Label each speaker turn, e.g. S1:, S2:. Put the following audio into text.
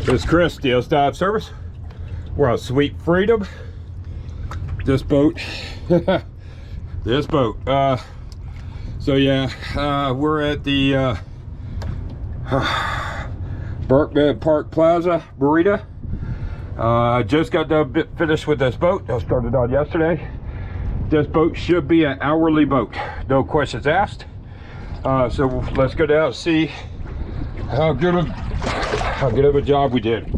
S1: This is Chris, Deals Dive Service. We're on Sweet Freedom. This boat, this boat. So yeah, we're at the Burkman Park Plaza Burrito. I just got done finished with this boat. I started on yesterday. This boat should be an hourly boat, no questions asked. So let's go down and see how good of a job we did.